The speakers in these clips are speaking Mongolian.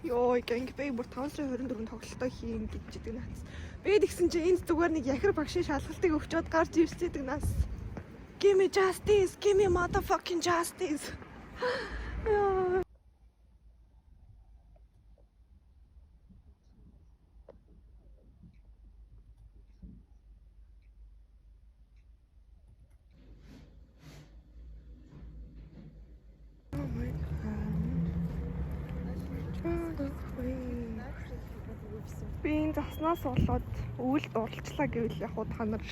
Йоо, гэнг бүр 524 тоглолтоо хийн гэж идэг наац. Би тэгсэн чи энд зүгээр нэг яхир багшийн шалгалтыг өгчөөд гарч ирсэдэг нас. Give me justice, give me motherfucking justice. Йоо. Би энэ заснаас болоод өвөл дурлцлаа гэвэл яг та нар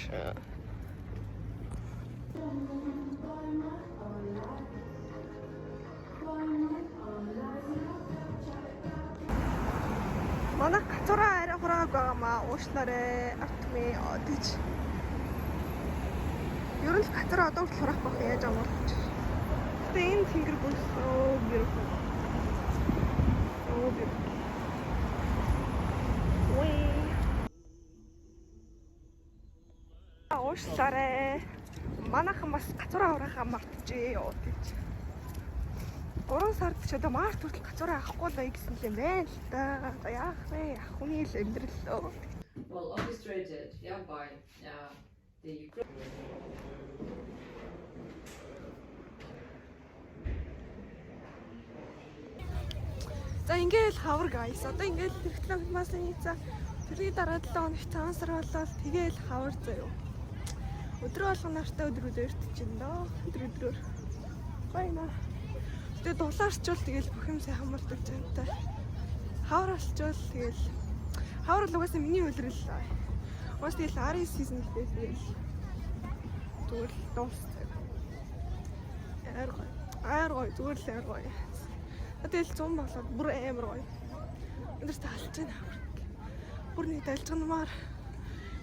манай гацураа арай хурааг байгаамаа уушлаарэ автми гэж. Ер нь гацураа одоо хүртэл хураах байх яаж амарч. Тэгээ энэ тэнгэр бүр so beautiful. So beautiful. Уушлаарэ. Манайхан бас гацураа хураахаа мартчихъя ёо гэж. 3 сард ч одоо март хүртэл гацураа авахгүй л гэсэн юм байна л да. Одоо яах вэ? Ах хүний л амьдрал лөө. Well, orchestrated, yeah, by the Ukraine. За ингээл хавар guys. Одоо ингээл хэрэгтлэн хэмээсэн хийцээ. Тэрний дараа 7 хоног цаансар болоод тэгээл хавар заяа. Өдрөө болгон нартай өдрөөр иртчихэн доо. Өдрөөр. Гайна. Тэгээ дулаарчвал тэгэл бүх юм сайхан болдог зантай. Хавар болчвол тэгэл хавар л угаасаа миний үлрэл. Уус тэгэл Aries season гэдэг тэгэл зүгээр л дууссан. Аяар гоё зүгээр л аяар гоё. Тэгэл 100 болоод бүр амар гоё. Өндөрт алж байна хавар. Бүр нэг далжганмаар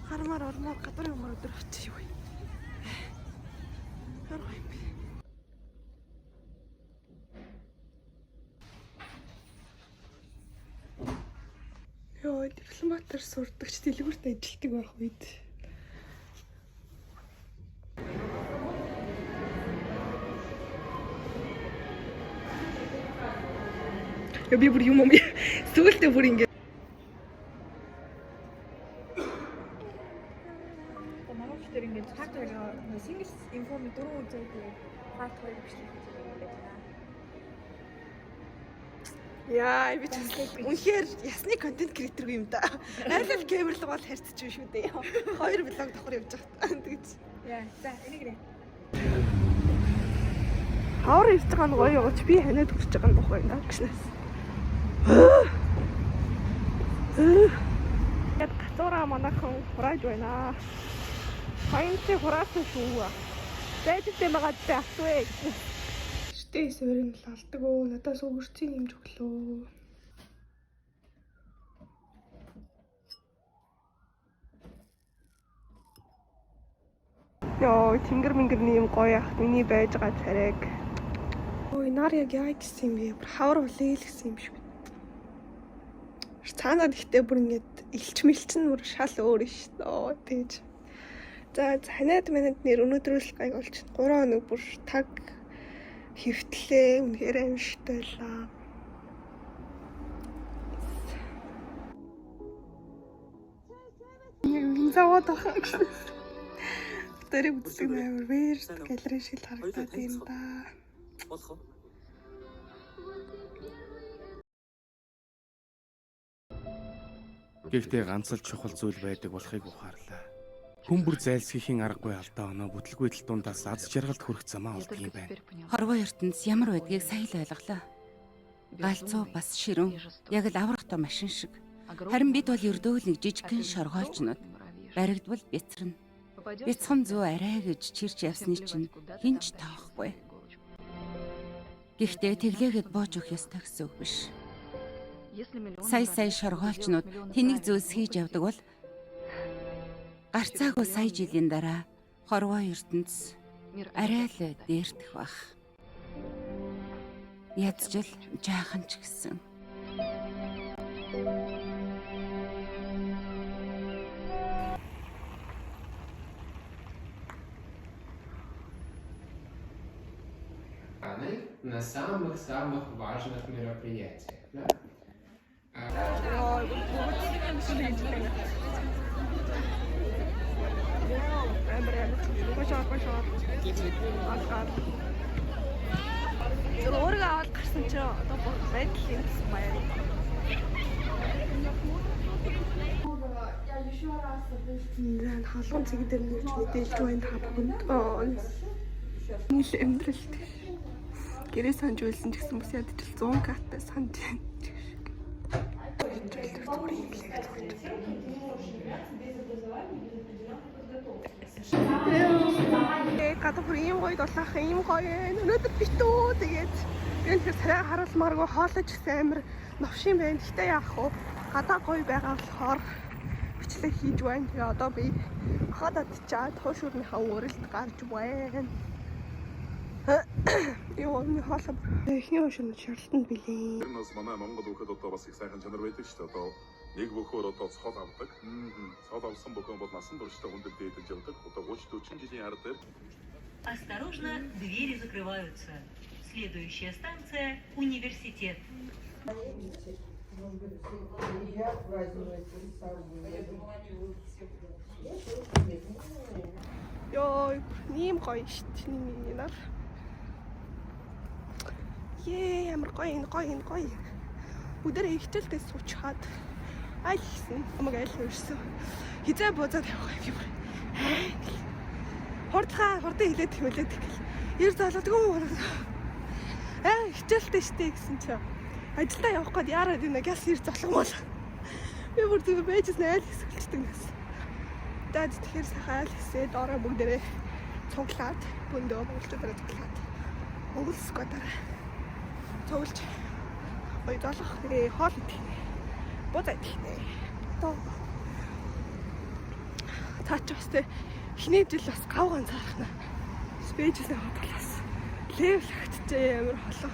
гармаар ормоор гадар юмар өдөр очив юу. Хөргөй. Йоо, дипломатар сурдагч дэлгүүрт ажилтдаг байх үед. Яа би бүр юм сүгэлтээ бүр ингэ. Манайх дээр ингээд факт хоёроо single inform 4 үзээд факт хоёр бичлэг хийж байна. Яа, би үнэхээр ясны контент креатор юм да. Айл геймер л бол харьцаж шүү дээ. 2 блог давхар явж байгаа тэгж. Яа, за энийгрээ. Хавар ирж байгаа нь гоё яваач би ханаад хүрч байгаа нь бохоо юм гэснээс. Яг гацураа манайхан хурааж байна. Хайнти хураасан шүү. Зайдтай байгаа дэ асууя. Штэ сэрэн л алдаг оо надаас өгөрцийн юмж өглөө. Яа, тэнгэр мингэрний юм гоё ах миний байж байгаа царайг. Ой, нар яг яа гэсэн юм бэ? Хавар улээ л гэсэн юм шиг. Цаанаад ихтэй бүр ингэж илч мэлчин бүр шал өөр шүү дээ. Тэгж. За ханаад манад нэр өнөөдрөөс гайг болж 3 хоног бүр таг хөвтлээ. Үнэхээр аимшигтай байлаа. Завод ахаа гэсэн. Тэр үздэг нээр вэрс галерей шиг харагдаад байна да. Болох уу? Гэхдээ ганц л чухал зүйл байдаг болохыг ухаарлаа. Хүн бүр зайлсхийхийн аргагүй алдаа оноо бүтлгүй тал дундаас аз жаргалд хүрэх замаа олдог юм байна. Хорвоо ертөнц ямар байдгийг сайн л ойлголоо. Галзуу бас ширүүн, яг л аврахтай машин шиг. Харин бид бол ердөө л нэг жижигхэн шоргоолжнууд. Баригдвал бяцрна. Бяцхан зүү арай гэж чирч явсны чинь хинч тоохгүй. Гэхдээ тэглээгээд бууж өгөх ёстой гэсэн үг биш. Сая шоргоолчнууд тэнийг зөөс хийж явдаг бол гарцаагүй сая жилийн дараа хорвоо ертөнц арай л дээрдэх бах. Ядчил жаахан ч гэсэн. На самых-самых важных мероприятиях, да? гэж байна. Амар. Бошоор. Алгаар. Зураг аваад гарсан чи одоо байдал юм баяр. Нэн халуун цэг дээр нэрч мэдээлж байна та бүхэнд. Нийл амьдралт. Гэрээ санаж үйлсэн ч гэсэн бас ядчил 100 каттай санаж байна. Гадуур ийм гоё дулаах ийм гоё өнөөдөр битүү тэгээд энэ царай харуулмааргүй хоолойч гэсэн амир новшин байна. Гэтэ яах вэ? Гадаа гоё байгаа болохоор бичлэг хийж байна. Тэгээ одоо би хадад чаад хошуурныхаа өрөлд гарч байна. Юу нэг хоолой ихний хошуурны шаардлаганд билээ. Энэ бас манай Монгол хүүхэд одоо бас их сайхан чанар байдаг шүү дээ. Одоо нэг бөхөр одоо цол авдаг. Цол авсан бөхөн бол насан туршдаа хүндэд дээдэж явдаг. Одоо 30-40 жилийн ар дээр Осторожно, двери закрываются. Следующая станция – университет. Йоо, нэм гоё шүү дээ нар. Ямар гоё. Өдөр ихтэй суучаад аль хийсэн. Амаг аль хөрсөн. Хизээ буузаад явах юм. Хурдан хилээд хэмэлээд гэл. Ер залуудгүй. Хичээлтэй штэ гэсэн чи. Ажилдаа явах гээд яарад энэ гяс ир золгомол. Би бүр зүг бэжс найл хэсгэлчдэг гэсэн. Дад тэгэхээр сайхан айл хийсээд ороо бүгдээрээ цуглаад бүндөө монголчуудаараа цуглаад. Монгол сквадаар цуглаж. Ой залах хоол идэх. Бузаад идэх. Тоо. Цаачаастай эхний жил бас гав ганцаархна. Спэйжсэн хотлоос. Левел хатжээ амар холоо.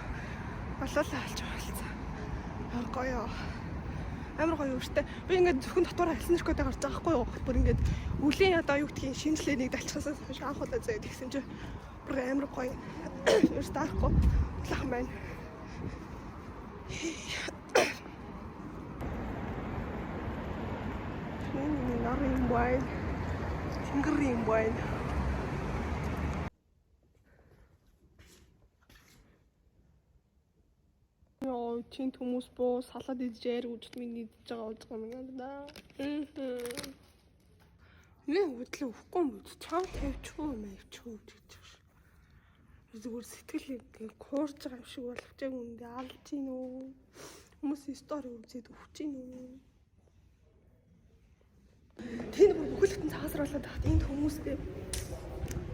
Болоолаа олж болцсон. Амар гоё өртөө. Би ингээд зөвхөн дотор хэлсэн шкодыг гарч байгаа хгүй юу? Бүр ингээд үлийн одоо юу гэдгийг шинжлэнийг далчихсаас хойш анхудаа зөө тэгсэн чи бүр амар гоё. Ерөөс таахгүй. Лах маань. Нарийн бай. Тэнгэрийн бай. Яа, чин хүмүүс боо салаад идэж үжид миний идэж байгаа гэж юм да. Нэ хөдлөө өгөхгүй юм. Чам тавьчихгүй юм авчихгүй гэж байна. Зүгээр сэтгэл хуурж байгаа юм шиг болгож үндэ алж гин үү. Хүмүүс стори үзээд өвч гин үү. Тэнд бүхэлдэн цаасруулаад тахт энэ хүмүүстэй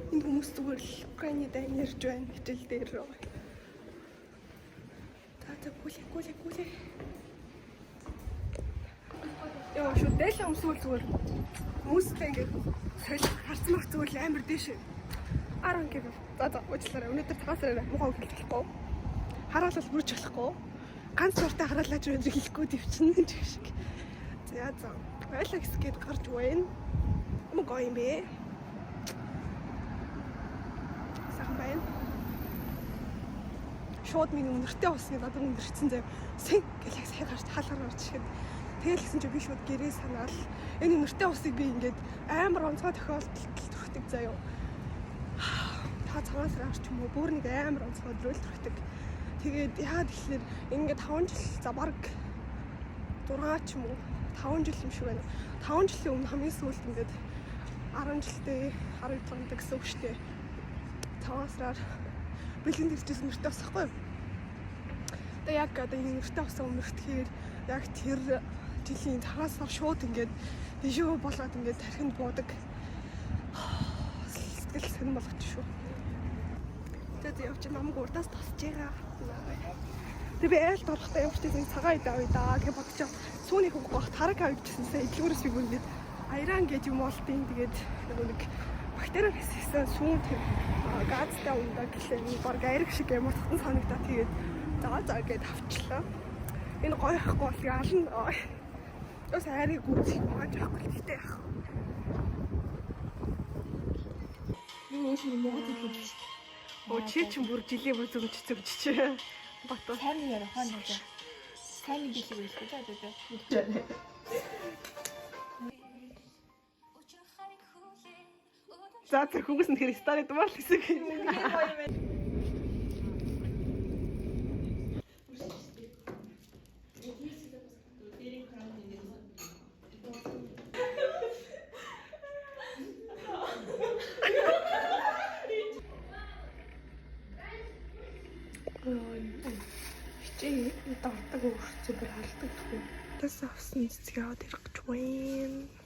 энэ хүмүүс зүгээр л Украины дайн ярьж байна хичээл дээр. Та гүлээ. Яа шүү дээл өмсвөл зүгээр хүмүүстэй ингэ солих харцмах зүгээр амар дэш. 10 гэр. За уучлаарай. Өнөөдөр цаасаараа муухай хэлж болохгүй. Хараалал бүрж болохгүй. Ганц уртаа хараалаач өндөр хэлэхгүй дэвчнэ гэж шиг. За. Alex гээд гарч байна. Мөн гоё юм бэ. Сайхан байна. Шууд миний өнөртэй усны надад өндөрчсөн зав. Сэн гэл яг сайн гарч хаалгаар гарч ихэд тэгэл гисэн чи би шууд гэрээ санаал. Энэ өнөртэй усыг би ингээд амар онцгой тохиолдолд төрхдөг заяа. Та цагаас гарч юм уу? Бүр нэг амар онцгой дрөл төрхдөг. Тэгээд яагаад тэгэхээр ингээд 5 жил за баг 6 ч юм уу 5 жил юм шиг байна. 5 жилийн өмнө хамгийн сүүлд ингээд 10 жилдээ 12 тоног гэсэн үг шүү дээ. Цагаасраар бэлгэнд ирчихсэн нэртэй басахгүй юу? Тэгээ яг одоо энэ нэртэй басан өмнөртгээр яг тэр жилийн цагаасаар шууд ингээд дижөө болоод ингээд тархинд буудаг. Сэтгэл сонирн болгоч шүү. Тэгээд явж намайг урдаас тосч байгаа. Тэгээ би айлт болохтой явж тийм цагаан идэ авъя даа гэж бодчих. Сүүний хөвг бах тараг авчихсан. Эдлгүүрээс би бүр ингээд аяран гэж юм олтын тэгээд нэг бактери хэсэгсэн сүүн тийм газтай ундаг гэлээ баг айраг шиг юм утсан санагдаа тэгээд заа гэд авчлаа. Энэ гоё ахгүй бол ялна. Ус айрыг гүцэх байгаа жоохгүй л гэдэг яах. Энэ шиг мод хэлж. Оо чи ч бүр жилийн бүр зөвч. Бат. Сайн ярих хаа нэг. сайн мэдээлэл байлгүй дээ. За хүүгээс нь тэр стори дуусах гэсэн. Хичээ дордог өөрчлөлт бүр алдаг тхүү. Тас авсан цэцэг аваад ирэх гэж байна.